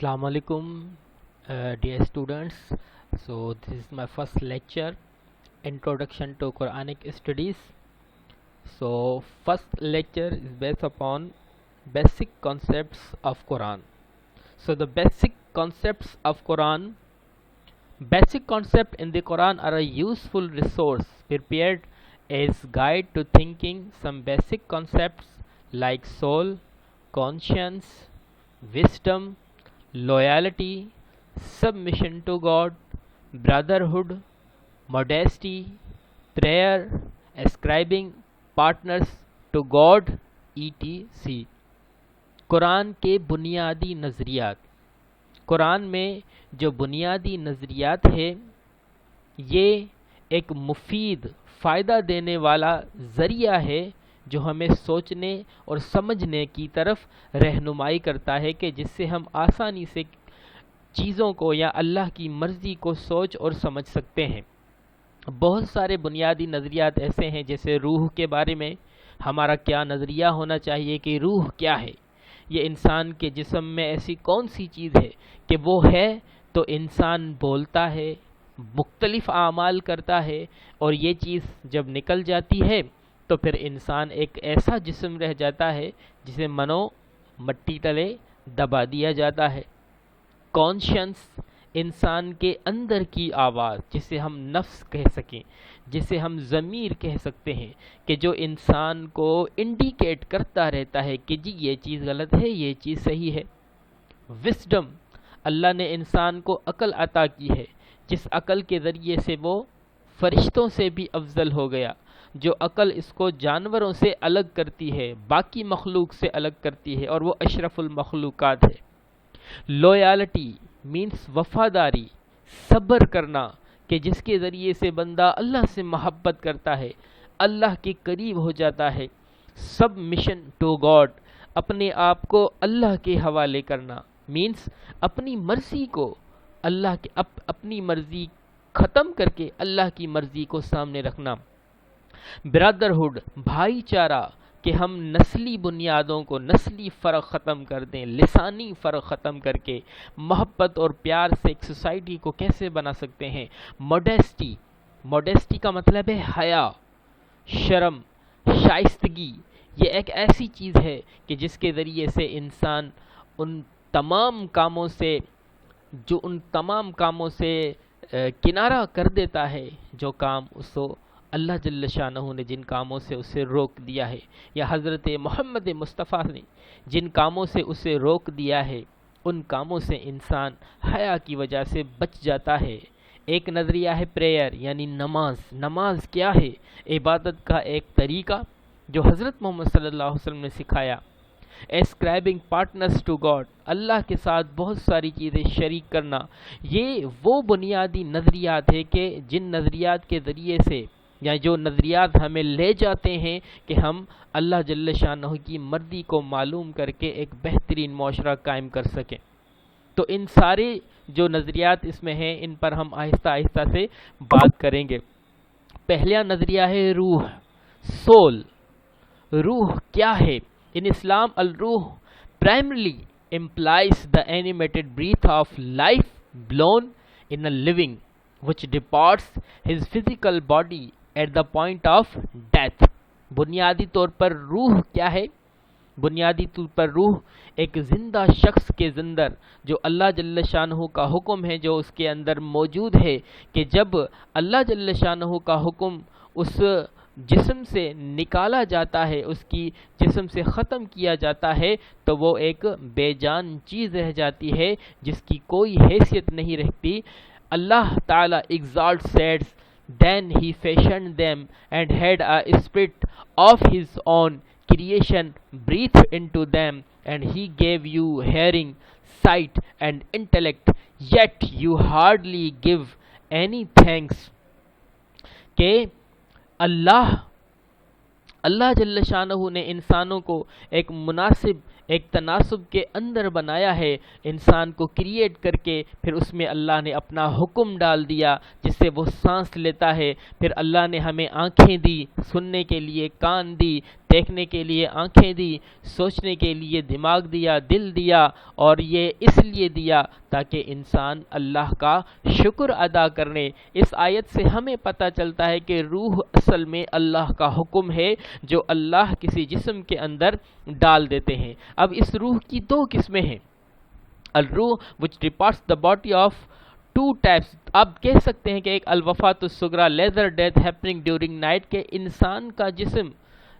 Assalamu alaikum, dear students. So this is my first lecture, Introduction to Quranic Studies. So first lecture is based upon basic concepts of Quran. So the basic concepts in the Quran are a useful resource prepared as guide to thinking. Some basic concepts like soul, conscience, wisdom, loyalty, submission to God, brotherhood, modesty, prayer, ascribing partners to God, etc. قرآن کے بنیادی نظریات. قرآن میں جو بنیادی نظریات ہے یہ ایک مفید فائدہ دینے والا ذریعہ ہے جو ہمیں سوچنے اور سمجھنے کی طرف رہنمائی کرتا ہے کہ جس سے ہم آسانی سے چیزوں کو یا اللہ کی مرضی کو سوچ اور سمجھ سکتے ہیں. بہت سارے بنیادی نظریات ایسے ہیں جیسے روح کے بارے میں ہمارا کیا نظریہ ہونا چاہیے کہ روح کیا ہے. یہ انسان کے جسم میں ایسی کون سی چیز ہے کہ وہ ہے تو انسان بولتا ہے، مختلف اعمال کرتا ہے، اور یہ چیز جب نکل جاتی ہے تو پھر انسان ایک ایسا جسم رہ جاتا ہے جسے مٹی تلے دبا دیا جاتا ہے. کانشنس انسان کے اندر کی آواز جسے ہم نفس کہہ سکیں، جسے ہم ضمیر کہہ سکتے ہیں، کہ جو انسان کو انڈیکیٹ کرتا رہتا ہے کہ جی یہ چیز غلط ہے، یہ چیز صحیح ہے. وزڈم اللہ نے انسان کو عقل عطا کی ہے، جس عقل کے ذریعے سے وہ فرشتوں سے بھی افضل ہو گیا. جو عقل اس کو جانوروں سے الگ کرتی ہے، باقی مخلوق سے الگ کرتی ہے، اور وہ اشرف المخلوقات ہے. لویالٹی مینس وفاداری، صبر کرنا، کہ جس کے ذریعے سے بندہ اللہ سے محبت کرتا ہے، اللہ کے قریب ہو جاتا ہے. سبمیشن ٹو گاڈ، اپنے آپ کو اللہ کے حوالے کرنا، مینس اپنی مرضی کو اللہ کے اپنی مرضی ختم کر کے اللہ کی مرضی کو سامنے رکھنا. برادرہڈ بھائی چارہ، کہ ہم نسلی بنیادوں کو، نسلی فرق ختم کر دیں، لسانی فرق ختم کر کے محبت اور پیار سے ایک سوسائٹی کو کیسے بنا سکتے ہیں. موڈیسٹی کا مطلب ہے حیا، شرم، شائستگی. یہ ایک ایسی چیز ہے کہ جس کے ذریعے سے انسان ان تمام کاموں سے کنارہ کر دیتا ہے جو کام اس کو اللہ جل شانہ نے جن کاموں سے اسے روک دیا ہے، یا حضرت محمد مصطفیٰ نے جن کاموں سے اسے روک دیا ہے، ان کاموں سے انسان حیا کی وجہ سے بچ جاتا ہے. ایک نظریہ ہے پریئر یعنی نماز کیا ہے؟ عبادت کا ایک طریقہ جو حضرت محمد صلی اللہ علیہ وسلم نے سکھایا. ascribing partners to God، اللہ کے ساتھ بہت ساری چیزیں شریک کرنا. یہ وہ بنیادی نظریات ہے کہ جن نظریات کے ذریعے سے، یا جو نظریات ہمیں لے جاتے ہیں کہ ہم اللہ جل شانہ کی مرضی کو معلوم کر کے ایک بہترین معاشرہ قائم کر سکیں. تو ان سارے جو نظریات اس میں ہیں ان پر ہم آہستہ آہستہ سے بات کریں گے. پہلا نظریہ ہے روح، سول. روح کیا ہے؟ In Islam, al-ruh primarily implies the animated breath of life blown in a living, which departs his physical body at the point of death. بنیادی طور پر روح کیا ہے؟ بنیادی طور پر روح ایک زندہ شخص کے اندر جو اللہ جل شانہ کا حکم ہے جو اس کے اندر موجود ہے، کہ جب اللہ جل شانہ کا حکم اس جسم سے نکالا جاتا ہے، اس کی جسم سے ختم کیا جاتا ہے، تو وہ ایک بے جان چیز رہ جاتی ہے جس کی کوئی حیثیت نہیں رہتی. اللہ تعالی exalts says, then he fashioned them and had a spirit of his own creation breathed into them, and he gave you hearing, sight and intellect, yet you hardly give any thanks. کہ اللہ جل شانہ نے انسانوں کو ایک مناسب ایک تناسب کے اندر بنایا ہے انسان کو کریٹ کر کے، پھر اس میں اللہ نے اپنا حکم ڈال دیا جس سے وہ سانس لیتا ہے، پھر اللہ نے ہمیں آنکھیں دی، سننے کے لیے کان دی، دیکھنے کے لیے آنکھیں دی، سوچنے کے لیے دماغ دیا، دل دیا، اور یہ اس لیے دیا تاکہ انسان اللہ کا شکر ادا کرنے۔ اس آیت سے ہمیں پتہ چلتا ہے کہ روح اصل میں اللہ کا حکم ہے جو اللہ کسی جسم کے اندر ڈال دیتے ہیں۔ اب اس روح کی دو قسمیں ہیں، الروح which departs the body of two types۔ آپ کہہ سکتے ہیں کہ ایک الوفات الصغریٰ lesser death happening during night, کہ انسان کا جسم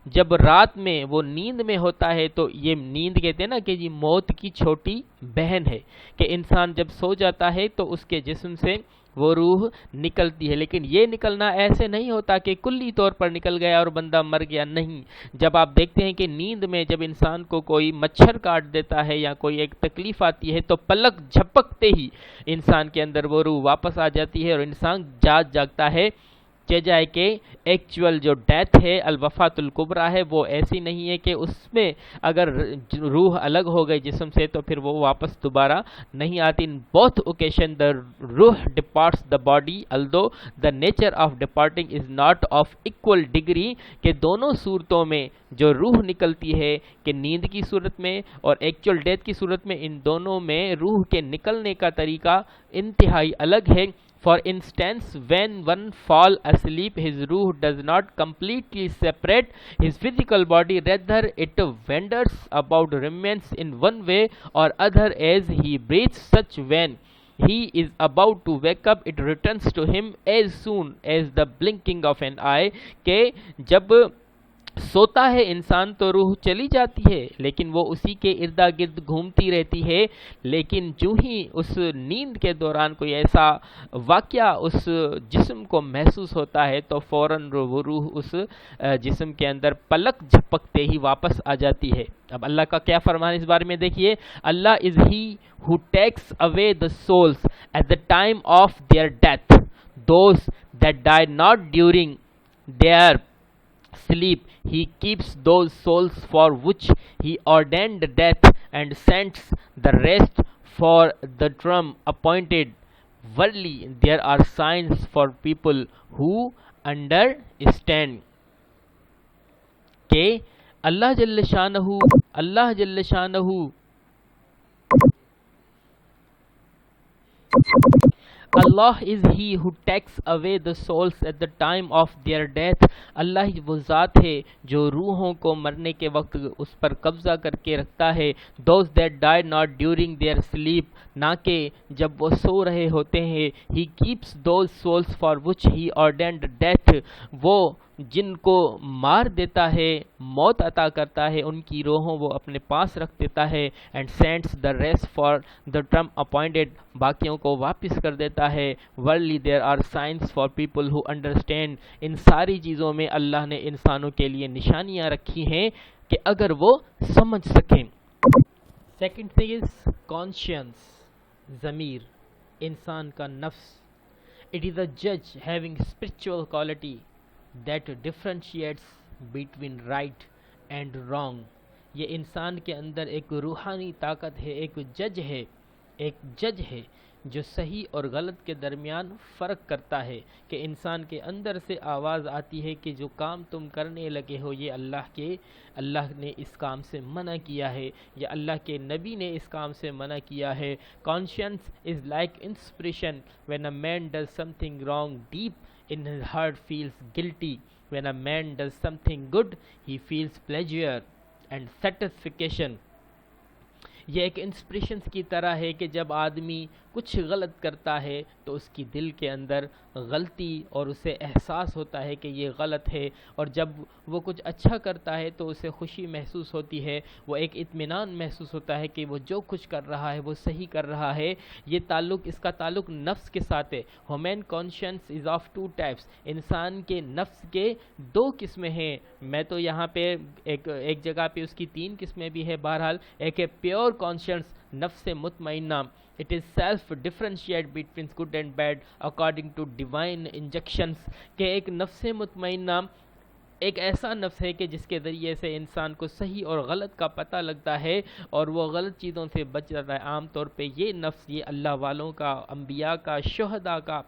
جب رات میں وہ نیند میں ہوتا ہے، تو یہ نیند کہتے ہیں نا کہ یہ موت کی چھوٹی بہن ہے، کہ انسان جب سو جاتا ہے تو اس کے جسم سے وہ روح نکلتی ہے، لیکن یہ نکلنا ایسے نہیں ہوتا کہ کلی طور پر نکل گیا اور بندہ مر گیا، نہیں۔ جب آپ دیکھتے ہیں کہ نیند میں جب انسان کو کوئی مچھر کاٹ دیتا ہے یا کوئی ایک تکلیف آتی ہے تو پلک جھپکتے ہی انسان کے اندر وہ روح واپس آ جاتی ہے اور انسان جاگتا ہے۔ جائے کہ ایکچول جو ڈیتھ ہے الوفات الکبریٰ ہے وہ ایسی نہیں ہے کہ اس میں اگر روح الگ ہو گئی جسم سے تو پھر وہ واپس دوبارہ نہیں آتی۔ ان بوتھ اوکیشن the روح departs the body although the nature of departing is not of equal degree، کہ دونوں صورتوں میں جو روح نکلتی ہے کہ نیند کی صورت میں اور ایکچول ڈیتھ کی صورت میں، ان دونوں میں روح کے نکلنے کا طریقہ انتہائی الگ ہے۔ For instance, when one fall asleep, his ruh does not completely separate his physical body, rather it wanders about, remains in one way or other as he breathes. Such when he is about to wake up, it returns to him as soon as the blinking of an eye، کہ جب سوتا ہے انسان تو روح چلی جاتی ہے لیکن وہ اسی کے اردا گرد گھومتی رہتی ہے، لیکن جو ہی اس نیند کے دوران کوئی ایسا واقعہ اس جسم کو محسوس ہوتا ہے تو فوراً وہ روح اس جسم کے اندر پلک جھپکتے ہی واپس آ جاتی ہے۔ اب اللہ کا کیا فرمان اس بارے میں دیکھیے، اللہ از ہی who takes away the souls at the time of their death, those that die not during their sleep, he keeps those souls for which he ordained death and sends the rest for the term appointed. Verily there are signs for people who understand، کہ اللہ جل شانہ Allah is he who takes away the souls at the time of their death۔ اللہ ہی وہ ذات ہے جو روحوں کو مرنے کے وقت اس پر قبضہ کر کے رکھتا ہے۔ those that die not during their sleep، نہ کہ جب وہ سو رہے ہوتے ہیں۔ he keeps those souls for which he ordained death، وہ جن کو مار دیتا ہے، موت عطا کرتا ہے، ان کی روحوں وہ اپنے پاس رکھ دیتا ہے۔ and sends the rest for the term appointed، باقیوں کو واپس کر دیتا ہے۔ verily there are signs for people who understand، ان ساری چیزوں میں اللہ نے انسانوں کے لیے نشانیاں رکھی ہیں کہ اگر وہ سمجھ سکیں۔ سیکنڈ تھنگ از conscience، ضمیر، انسان کا نفس۔ it is a judge having spiritual quality that differentiates between right and wrong۔ یہ انسان کے اندر ایک روحانی طاقت ہے، ایک جج ہے جو صحیح اور غلط کے درمیان فرق کرتا ہے، کہ انسان کے اندر سے آواز آتی ہے کہ جو کام تم کرنے لگے ہو یہ اللہ نے اس کام سے منع کیا ہے یا اللہ کے نبی نے اس کام سے منع کیا ہے۔ Conscience is like inspiration، when a man does something wrong, deep in his heart feels guilty. When a man does something good, he feels pleasure and satisfaction۔ یہ ایک انسپریشنز کی طرح ہے کہ جب آدمی کچھ غلط کرتا ہے تو اس کی دل کے اندر غلطی اور اسے احساس ہوتا ہے کہ یہ غلط ہے، اور جب وہ کچھ اچھا کرتا ہے تو اسے خوشی محسوس ہوتی ہے، وہ ایک اطمینان محسوس ہوتا ہے کہ وہ جو کچھ کر رہا ہے وہ صحیح کر رہا ہے۔ اس کا تعلق نفس کے ساتھ ہے۔ Human conscience is of two types, انسان کے نفس کے دو قسمیں ہیں۔ میں تو یہاں پہ ایک جگہ پہ اس کی 3 قسمیں بھی ہے۔ بہرحال ایک ہے پیور کانشنس، نفس مطمئنہ، it is self differentiate between good and bad according to divine injunctions، کہ ایک نفس مطمئنہ ایک ایسا نفس ہے کہ جس کے ذریعے سے انسان کو صحیح اور غلط کا پتہ لگتا ہے اور وہ غلط چیزوں سے بچ جاتا ہے۔ عام طور پہ یہ نفس، یہ اللہ والوں کا، انبیاء کا، شہداء کا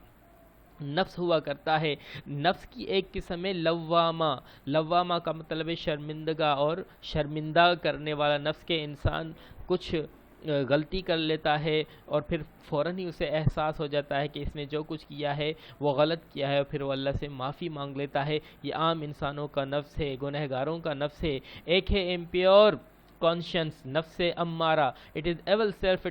نفس ہوا کرتا ہے۔ نفس کی ایک قسم ہے لوامہ۔ لوامہ کا مطلب ہے شرمندگا اور شرمندہ کرنے والا نفس، کے انسان کچھ غلطی کر لیتا ہے اور پھر فوراً ہی اسے احساس ہو جاتا ہے کہ اس نے جو کچھ کیا ہے وہ غلط کیا ہے، اور پھر وہ اللہ سے معافی مانگ لیتا ہے۔ یہ عام انسانوں کا نفس ہے، گنہگاروں کا نفس ہے۔ ایک ہے امپیور conscience، نفس امارہ، it is evil self،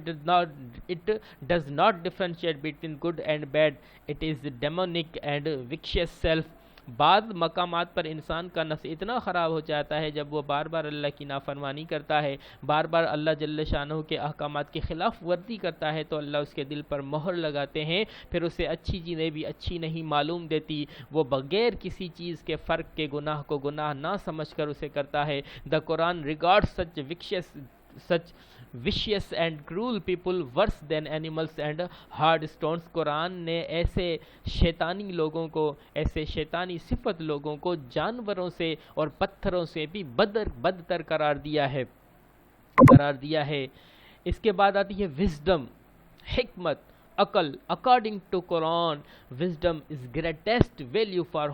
it does not differentiate between good and bad، it is demonic and vicious self۔ بعض مقامات پر انسان کا نفس اتنا خراب ہو جاتا ہے جب وہ بار بار اللہ کی نافرمانی کرتا ہے، بار بار اللہ جل شانہ کے احکامات کی خلاف ورزی کرتا ہے، تو اللہ اس کے دل پر مہر لگاتے ہیں، پھر اسے اچھی چیزیں بھی اچھی نہیں معلوم دیتی، وہ بغیر کسی چیز کے فرق کے گناہ کو گناہ نہ سمجھ کر اسے کرتا ہے۔ The Quran regards such vicious and cruel people worse than animals and hard stones۔ قرآن نے ایسے شیطانی لوگوں کو، ایسے شیطانی صفت لوگوں کو جانوروں سے اور پتھروں سے بھی بدتر قرار دیا ہے۔ اس کے بعد آتی ہے وزڈم، حکمت، عقل۔ According to Quran wisdom is greatest value for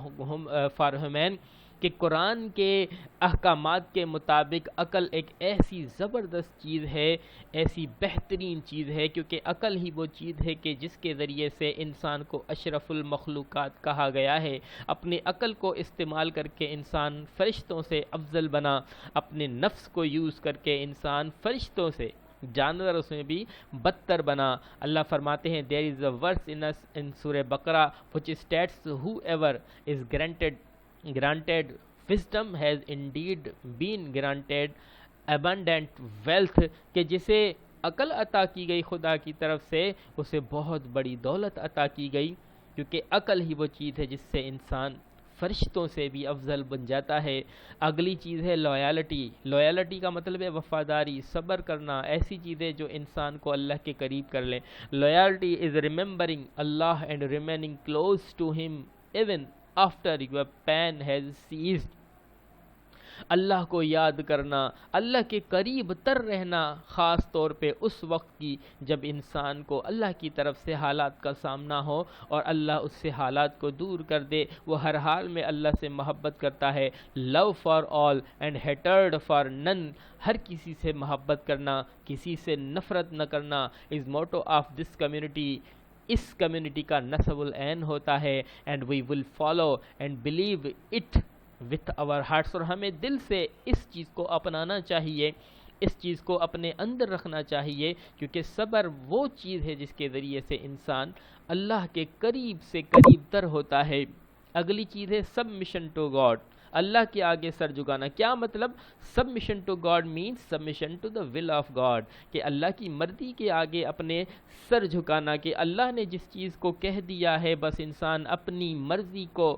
human, کہ قرآن کے احکامات کے مطابق عقل ایک ایسی زبردست چیز ہے، ایسی بہترین چیز ہے، کیونکہ عقل ہی وہ چیز ہے کہ جس کے ذریعے سے انسان کو اشرف المخلوقات کہا گیا ہے۔ اپنے عقل کو استعمال کر کے انسان فرشتوں سے افضل بنا، اپنے نفس کو یوز کر کے انسان فرشتوں سے، جانوروں سے بھی بدتر بنا۔ اللہ فرماتے ہیں there is a verse in سورہ بقرہ which states whoever is granted wisdom has indeed been granted abundant wealth، کہ جسے عقل عطا کی گئی خدا کی طرف سے، اسے بہت بڑی دولت عطا کی گئی، کیونکہ عقل ہی وہ چیز ہے جس سے انسان فرشتوں سے بھی افضل بن جاتا ہے۔ اگلی چیز ہے لویالٹی۔ لویالٹی کا مطلب ہے وفاداری، صبر کرنا، ایسی چیزیں جو انسان کو اللہ کے قریب کر لیں۔ Loyalty is remembering Allah and remaining close to him even after your pain has ceased. اللہ کو یاد کرنا، اللہ کے قریب تر رہنا، خاص طور پہ اس وقت کی جب انسان کو اللہ کی طرف سے حالات کا سامنا ہو اور اللہ اس سے حالات کو دور کر دے، وہ ہر حال میں اللہ سے محبت کرتا ہے۔ Love for all and hatred for none, ہر کسی سے محبت کرنا، کسی سے نفرت نہ کرنا، is motto of this community. اس کمیونٹی کا نصب العین ہوتا ہے، and we will follow and believe it with our hearts، اور ہمیں دل سے اس چیز کو اپنانا چاہیے، اس چیز کو اپنے اندر رکھنا چاہیے، کیونکہ صبر وہ چیز ہے جس کے ذریعے سے انسان اللہ کے قریب سے قریب تر ہوتا ہے۔ اگلی چیز ہے سبمیشن ٹو گاڈ، اللہ کے آگے سر جھکانا۔ کیا مطلب؟ Submission to God means submission to the will of God, کہ اللہ کی مرضی کے آگے اپنے سر جھکانا، کہ اللہ نے جس چیز کو کہہ دیا ہے بس انسان اپنی مرضی کو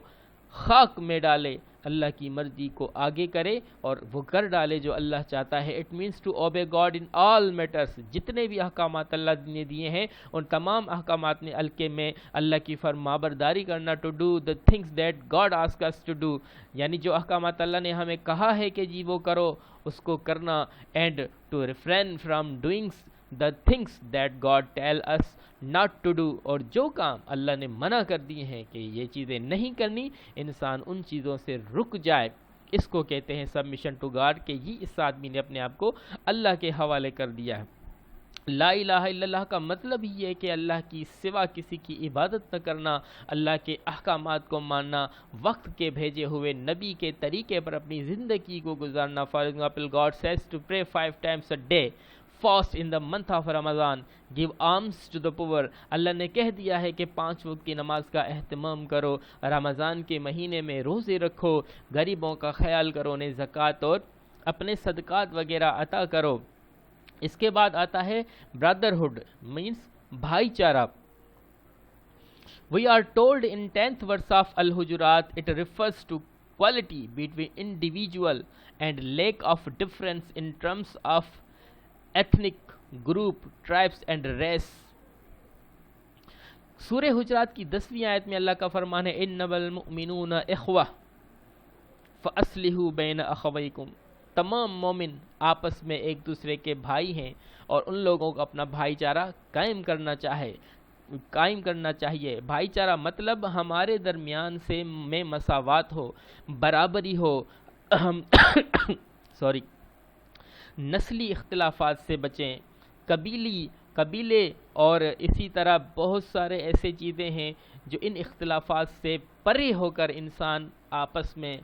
خاک میں ڈالے، اللہ کی مرضی کو آگے کرے اور وہ کر ڈالے جو اللہ چاہتا ہے۔ It means to obey God in all matters, جتنے بھی احکامات اللہ نے دیے ہیں ان تمام احکامات نے ہلکے میں اللہ کی فرمانبرداری کرنا، to do the things that God ask us to do, یعنی جو احکامات اللہ نے ہمیں کہا ہے کہ جی وہ کرو اس کو کرنا، and to refrain from doing the things that God tell us not to do، اور جو کام اللہ نے منع کر دیے ہیں کہ یہ چیزیں نہیں کرنی، انسان ان چیزوں سے رک جائے، اس کو کہتے ہیں سبمیشن ٹو گاڈ، کہ یہ اس آدمی نے اپنے آپ کو اللہ کے حوالے کر دیا ہے۔ لا الہ الا اللہ کا مطلب ہی ہے کہ اللہ کی سوا کسی کی عبادت نہ کرنا، اللہ کے احکامات کو ماننا، وقت کے بھیجے ہوئے نبی کے طریقے پر اپنی زندگی کو گزارنا۔ For example God says to pray 5 times a day، fast in the month of Ramadan، give alms to the poor، اللہ نے کہہ دیا ہے کہ 5 وقت کی نماز کا اہتمام کرو، رمضان کے مہینے میں روزے رکھو، غریبوں کا خیال کرو، انہیں زکوٰۃ اور اپنے صدقات وغیرہ عطا کرو۔ اس کے بعد آتا ہے برادرہڈ مینس بھائی چارہ۔ We are told in 10th verse of Al-Hujurat it refers to quality between individual and lack of difference in terms of ethnic group، tribes and race۔ سورہ حجرات کی 10ویں آیت میں اللہ کا فرمان ہے انما المؤمنون اخوہ فَأَصْلِحُوا بَيْنَ أَخَوَيْكُمْ، تمام مومن آپس میں ایک دوسرے کے بھائی ہیں، اور ان لوگوں کو اپنا بھائی چارہ قائم کرنا چاہیے۔ بھائی چارہ مطلب ہمارے درمیان سے میں مساوات ہو، برابری ہو، ہم سوری نسلی اختلافات سے بچیں، قبیلے اور اسی طرح بہت سارے ایسے چیزیں ہیں جو ان اختلافات سے پرے ہو کر انسان آپس میں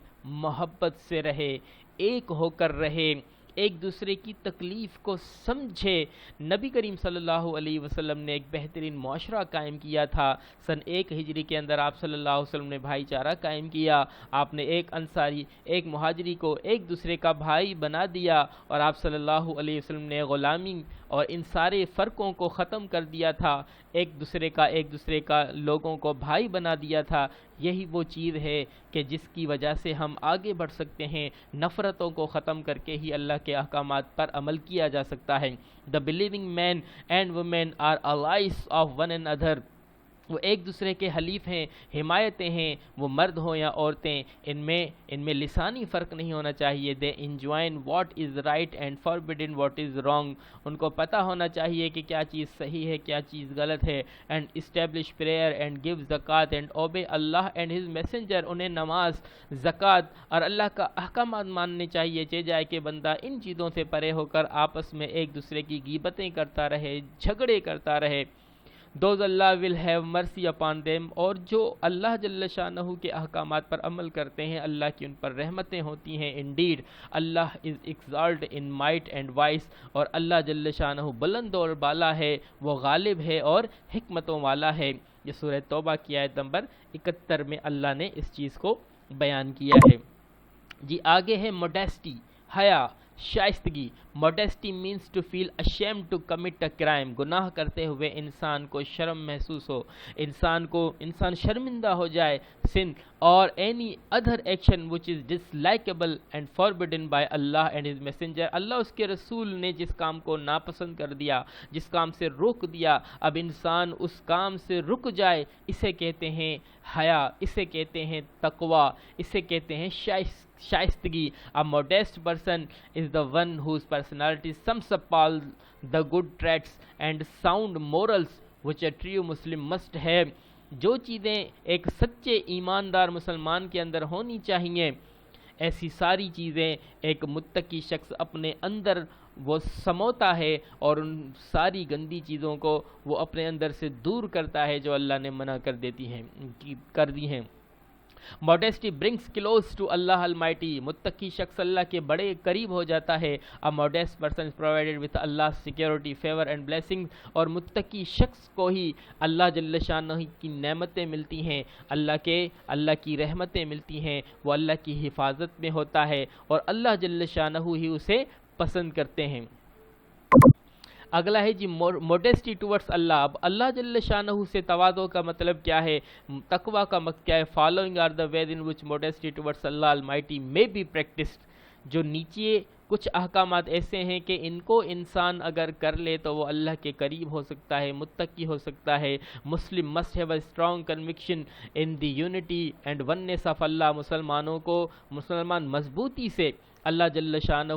محبت سے رہے، ایک ہو کر رہے، ایک دوسرے کی تکلیف کو سمجھے۔ نبی کریم صلی اللہ علیہ وسلم نے ایک بہترین معاشرہ قائم کیا تھا۔ سن 1 ہجری کے اندر آپ صلی اللہ علیہ وسلم نے بھائی چارہ قائم کیا۔ آپ نے ایک انصاری ایک مہاجری کو ایک دوسرے کا بھائی بنا دیا، اور آپ صلی اللہ علیہ وسلم نے غلامی اور ان سارے فرقوں کو ختم کر دیا تھا، ایک دوسرے کا لوگوں کو بھائی بنا دیا تھا۔ یہی وہ چیز ہے کہ جس کی وجہ سے ہم آگے بڑھ سکتے ہیں۔ نفرتوں کو ختم کر کے ہی اللہ کے احکامات پر عمل کیا جا سکتا ہے۔ The believing men and women are allies of one another، وہ ایک دوسرے کے حلیف ہیں، حمایتیں ہیں، وہ مرد ہوں یا عورتیں، ان میں لسانی فرق نہیں ہونا چاہیے۔ they enjoin what is right and forbidden what is wrong، ان کو پتہ ہونا چاہیے کہ کیا چیز صحیح ہے کیا چیز غلط ہے۔ and establish prayer and give zakat and obey Allah and his messenger، انہیں نماز، زکوٰۃ اور اللہ کا احکامات ماننے چاہیے، جائے کہ بندہ ان چیزوں سے پرے ہو کر آپس میں ایک دوسرے کی غیبتیں کرتا رہے، جھگڑے کرتا رہے۔ Those Allah will have mercy upon them، اور جو اللہ جل شانہ کے احکامات پر عمل کرتے ہیں اللہ کی ان پر رحمتیں ہوتی ہیں۔ Indeed Allah is exalted in might and wise، اور اللہ جل شانہ بلند اور بالا ہے، وہ غالب ہے اور حکمتوں والا ہے۔ یہ سورہ توبہ کی آیت نمبر 71 میں اللہ نے اس چیز کو بیان کیا ہے۔ جی آگے ہے موڈیسٹی، حیا، شائستگی۔ Modesty means to feel ashamed to commit a crime, گناہ کرتے ہوئے انسان کو شرم محسوس ہو، انسان شرمندہ ہو جائے، sin or any other action which is dislikable and forbidden by Allah and his messenger، اللہ اس کے رسول نے جس کام کو ناپسند کر دیا، جس کام سے روک دیا، اب انسان اس کام سے رک جائے، اسے کہتے ہیں حیا، اسے کہتے ہیں تقوی، اسے کہتے ہیں شائستگی۔ A modest person is the one whose personality sums up all the good traits and sound morals which a true Muslim must have، جو چیزیں ایک سچے ایماندار مسلمان کے اندر ہونی چاہیے، ایسی ساری چیزیں ایک متقی شخص اپنے اندر وہ سموتا ہے، اور ان ساری گندی چیزوں کو وہ اپنے اندر سے دور کرتا ہے جو اللہ نے منع کر دی ہیں۔ Modesty brings close to Allah Almighty، متقی شخص اللہ کے بڑے قریب ہو جاتا ہے۔ A modest person is provided with Allah's security, favor and blessings، اور متقی شخص کو ہی اللہ جل شانہ کی نعمتیں ملتی ہیں، اللہ کی رحمتیں ملتی ہیں، وہ اللہ کی حفاظت میں ہوتا ہے، اور اللہ جل شانہ ہی اسے پسند کرتے ہیں۔ اگلا ہے جی موڈیسٹی ٹورڈس اللہ۔ اب اللہ جل شانہ سے تواضع کا مطلب کیا ہے، تقوی کا مطلب کیا ہے؟ Following are the ways in which modesty towards Allah almighty may be practiced، جو نیچے کچھ احکامات ایسے ہیں کہ ان کو انسان اگر کر لے تو وہ اللہ کے قریب ہو سکتا ہے، متقی ہو سکتا ہے۔ مسلم must have a strong conviction in the unity and oneness of Allah، مسلمان مضبوطی سے اللہ جل شانہ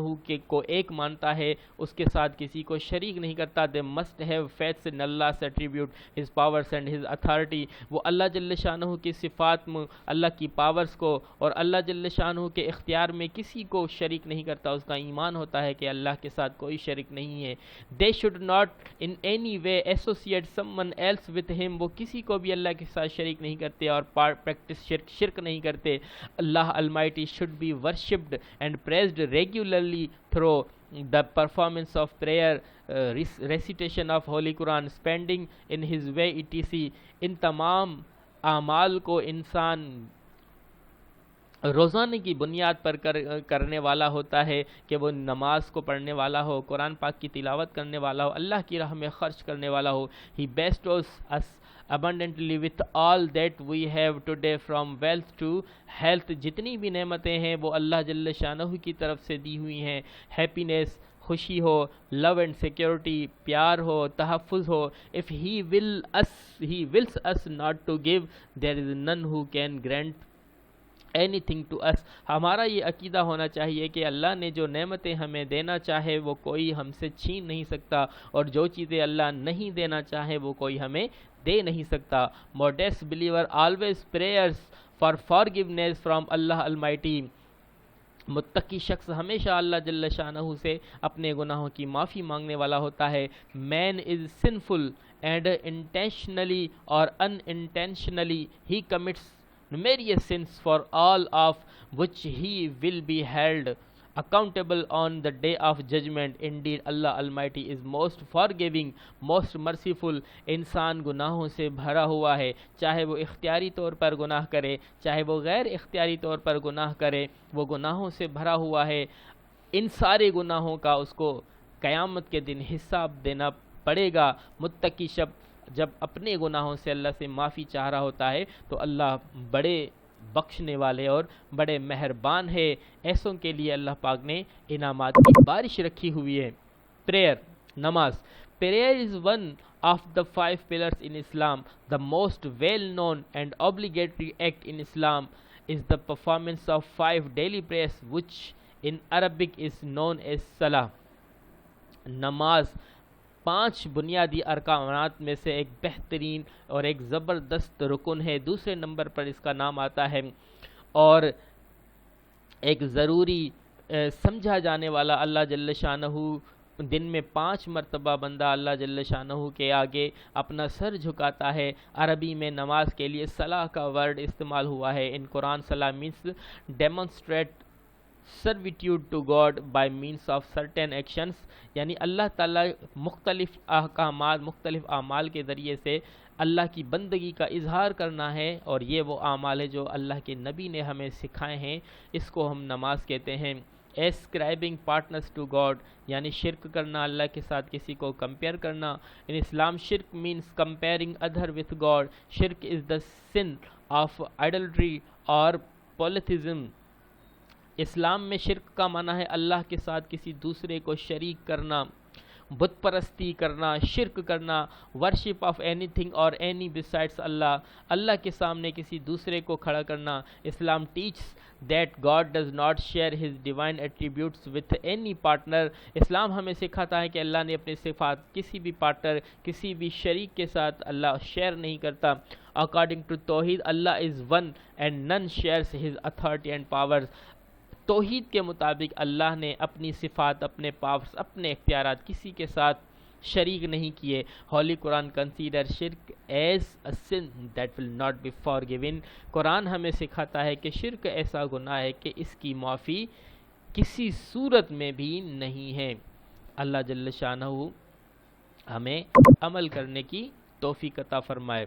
کو ایک مانتا ہے، اس کے ساتھ کسی کو شریک نہیں کرتا۔ they must have faith in Allah's attribute، his powers and his authority، وہ اللہ جل شانہ کی صفات میں اللہ کی پاورز کو اور اللہ جل شانہ کے اختیار میں کسی کو شریک نہیں کرتا، اس کا ایمان ہوتا ہے کہ اللہ کے ساتھ کوئی شریک نہیں ہے۔ they should not in any way associate someone else with him، وہ کسی کو بھی اللہ کے ساتھ شریک نہیں کرتے اور پریکٹس شرک نہیں کرتے۔ اللہ Almighty should be worshipped and praised regularly through the performance of prayer، recitation of Holy Quran، spending in his way etc۔ ان تمام اعمال کو انسان روزانہ کی بنیاد پر کرنے والا ہوتا ہے، کہ وہ نماز کو پڑھنے والا ہو، قرآن پاک کی تلاوت کرنے والا ہو، اللہ کی راہ میں خرچ کرنے والا ہو۔ He bestows us abundantly with all that we have today from wealth to health، جتنی بھی نعمتیں ہیں وہ اللہ جل شانہ کی طرف سے دی ہوئی ہیں۔ ہیپینس، خوشی ہو، لو اینڈ سیکورٹی، پیار ہو، تحفظ ہو۔ if he wills us not to give، there is none who can grant anything to us. ہمارا یہ عقیدہ ہونا چاہیے کہ اللہ نے جو نعمتیں ہمیں دینا چاہے وہ کوئی ہم سے چھین نہیں سکتا، اور جو چیزیں اللہ نہیں دینا چاہے وہ کوئی ہمیں دے نہیں سکتا. Modest believer always prayers for forgiveness from Allah Almighty. متقی شخص ہمیشہ اللہ جل شانہ سے اپنے گناہوں کی معافی مانگنے والا ہوتا ہے. Man is sinful and intentionally or unintentionally he commits numerous sins for all of which he will be held accountable on the day of judgment. Indeed, Allah Almighty is most forgiving, most merciful. انسان گناہوں سے بھرا ہوا ہے، چاہے وہ اختیاری طور پر گناہ کرے چاہے وہ غیر اختیاری طور پر گناہ کرے، وہ گناہوں سے بھرا ہوا ہے. ان سارے گناہوں کا اس کو قیامت کے دن حساب دینا پڑے گا. متقی شخص جب اپنے گناہوں سے اللہ سے معافی چاہ رہا ہوتا ہے تو اللہ بڑے بخشنے والے اور بڑے مہربان ہے. ایسوں کے لیے اللہ پاک نے انعامات کی بارش رکھی ہوئی ہے. پریئر، نماز. Prayer is one of the 5 pillars in Islam. The most well-known and obligatory act in Islam is the performance of 5 daily prayers, which in Arabic is known as Salah. نماز 5 بنیادی ارکانات میں سے ایک بہترین اور ایک زبردست رکن ہے. دوسرے نمبر پر اس کا نام آتا ہے، اور ایک ضروری سمجھا جانے والا. اللہ جل شانہ دن میں 5 مرتبہ بندہ اللہ جل شانہ کے آگے اپنا سر جھکاتا ہے. عربی میں نماز کے لیے صلاح کا ورڈ استعمال ہوا ہے. ان قرآن صلاح means demonstrate servitude to God by means of certain actions. یعنی اللہ تعالیٰ مختلف احکامات، مختلف اعمال کے ذریعے سے اللہ کی بندگی کا اظہار کرنا ہے، اور یہ وہ اعمال ہے جو اللہ کے نبی نے ہمیں سکھائے ہیں. اس کو ہم نماز کہتے ہیں. ascribing partners to God یعنی شرک کرنا، اللہ کے ساتھ کسی کو کمپیئر کرنا. in Islam شرک means comparing other with God. شرک is the sin of idolatry or polytheism. اسلام میں شرک کا معنی ہے اللہ کے ساتھ کسی دوسرے کو شریک کرنا، بت پرستی کرنا، شرک کرنا. ورشپ آف اینی تھنگ اور اینی بسائڈس اللہ، اللہ کے سامنے کسی دوسرے کو کھڑا کرنا. Islam teaches that God does not share his divine attributes with any partner. اسلام ہمیں سکھاتا ہے کہ اللہ نے اپنے صفات کسی بھی پارٹنر، کسی بھی شریک کے ساتھ اللہ شیئر نہیں کرتا. اکارڈنگ ٹو توحید اللہ از ون اینڈ نن shares his authority and powers. توحید کے مطابق اللہ نے اپنی صفات، اپنے پاورز، اپنے اختیارات کسی کے ساتھ شریک نہیں کیے. ہولی قرآن کنسیڈر شرک as a sin that will not be forgiven. قرآن ہمیں سکھاتا ہے کہ شرک ایسا گناہ ہے کہ اس کی معافی کسی صورت میں بھی نہیں ہے. اللہ جل شانہ ہمیں عمل کرنے کی توفیق عطا فرمائے.